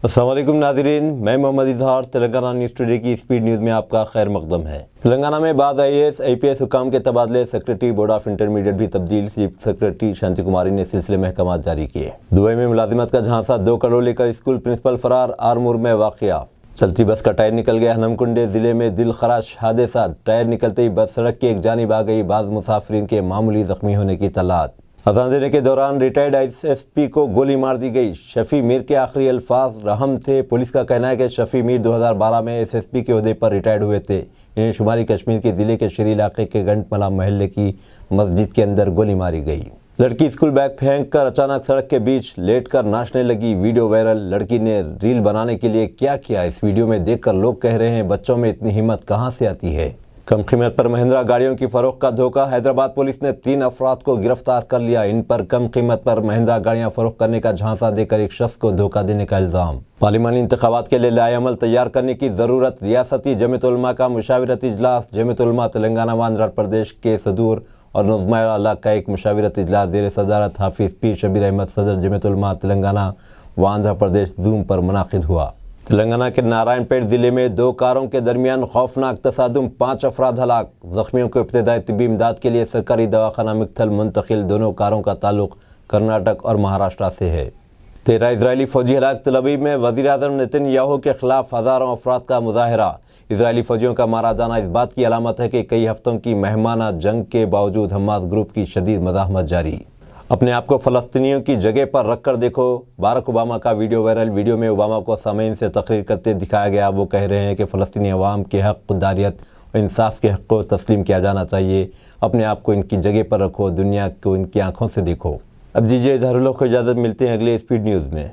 السلام علیکم ناظرین، میں محمد اظہار تلنگانہ نیوز ٹوڈے کی اسپیڈ نیوز میں آپ کا خیر مقدم ہے۔ تلنگانہ میں بعض IAS حکام کے تبادلے، سیکریٹری بورڈ آف انٹرمیڈیٹ بھی تبدیل، چیف سیکریٹری شانتی کماری نے سلسلے میں احکامات جاری کیے۔ دبئی میں ملازمت کا جھانسا، 2 کروڑ لے کر اسکول پرنسپل فرار، آرمور میں واقعہ۔ چلتی بس کا ٹائر نکل گیا، ہنمکنڈے ضلع میں دل خراش حادثہ، ٹائر نکلتے ہی بس سڑک کی ایک جانب آ گئی، بعض مسافرین کے معمولی زخمی ہونے کی اطلاعات۔ اذان دینے کے دوران ریٹائرڈ SSP کو گولی مار دی گئی، شفیع میر کے آخری الفاظ رحم تھے۔ پولیس کا کہنا ہے کہ شفیع میر 2012 میں SSP کے عہدے پر ریٹائرڈ ہوئے تھے۔ انہیں شمالی کشمیر کے ضلع کے شری علاقے کے گنٹ ملا محلے کی مسجد کے اندر گولی ماری گئی۔ لڑکی اسکول بیگ پھینک کر اچانک سڑک کے بیچ لیٹ کر ناچنے لگی، ویڈیو وائرل۔ لڑکی نے ریل بنانے کے لیے کیا کیا، اس ویڈیو میں دیکھ کر لوگ کہہ رہے ہیں بچوں میں اتنی ہمت کہاں سے آتی ہے۔ کم قیمت پر مہندرا گاڑیوں کی فروخت کا دھوکہ، حیدرآباد پولیس نے 3 افراد کو گرفتار کر لیا۔ ان پر کم قیمت پر مہندرا گاڑیاں فروخت کرنے کا جھانسا دے کر ایک شخص کو دھوکہ دینے کا الزام۔ پارلیمانی انتخابات کے لیے لائحہ عمل تیار کرنے کی ضرورت، ریاستی جمعیت علماء کا مشاورتی اجلاس۔ جمعیت علماء تلنگانہ و آندھرا پردیش کے صدور اور نظماء اعلیٰ کا ایک مشاورتی اجلاس زیر صدارت حافظ پیر شبیر احمد صدر جمعیت علماء تلنگانہ و آندھرا پردیش زوم پر منعقد ہوا۔ تلنگانہ کے نارائن پیٹ ضلع میں 2 کاروں کے درمیان خوفناک تصادم، 5 افراد ہلاک۔ زخمیوں کو ابتدائی طبی امداد کے لیے سرکاری دواخانہ مکتھل منتقل۔ دونوں کاروں کا تعلق کرناٹک اور مہاراشٹر سے ہے۔ 13 اسرائیلی فوجی ہلاک، تل ابیب میں وزیراعظم نیتن یاہو کے خلاف ہزاروں افراد کا مظاہرہ۔ اسرائیلی فوجیوں کا مارا جانا اس بات کی علامت ہے کہ کئی ہفتوں کی مہمانہ جنگ کے باوجود حماس گروپ کی شدید مزاحمت جاری۔ اپنے آپ کو فلسطینیوں کی جگہ پر رکھ کر دیکھو، باراک اوباما کا ویڈیو وائرل۔ ویڈیو میں اوباما کو سامعین سے تقریر کرتے دکھایا گیا۔ وہ کہہ رہے ہیں کہ فلسطینی عوام کے حق، خودداریت اور انصاف کے حق کو تسلیم کیا جانا چاہیے۔ اپنے آپ کو ان کی جگہ پر رکھو، دنیا کو ان کی آنکھوں سے دیکھو۔ اب دیجیے اظہار اللہ کو اجازت، ملتے ہیں اگلے اسپیڈ نیوز میں۔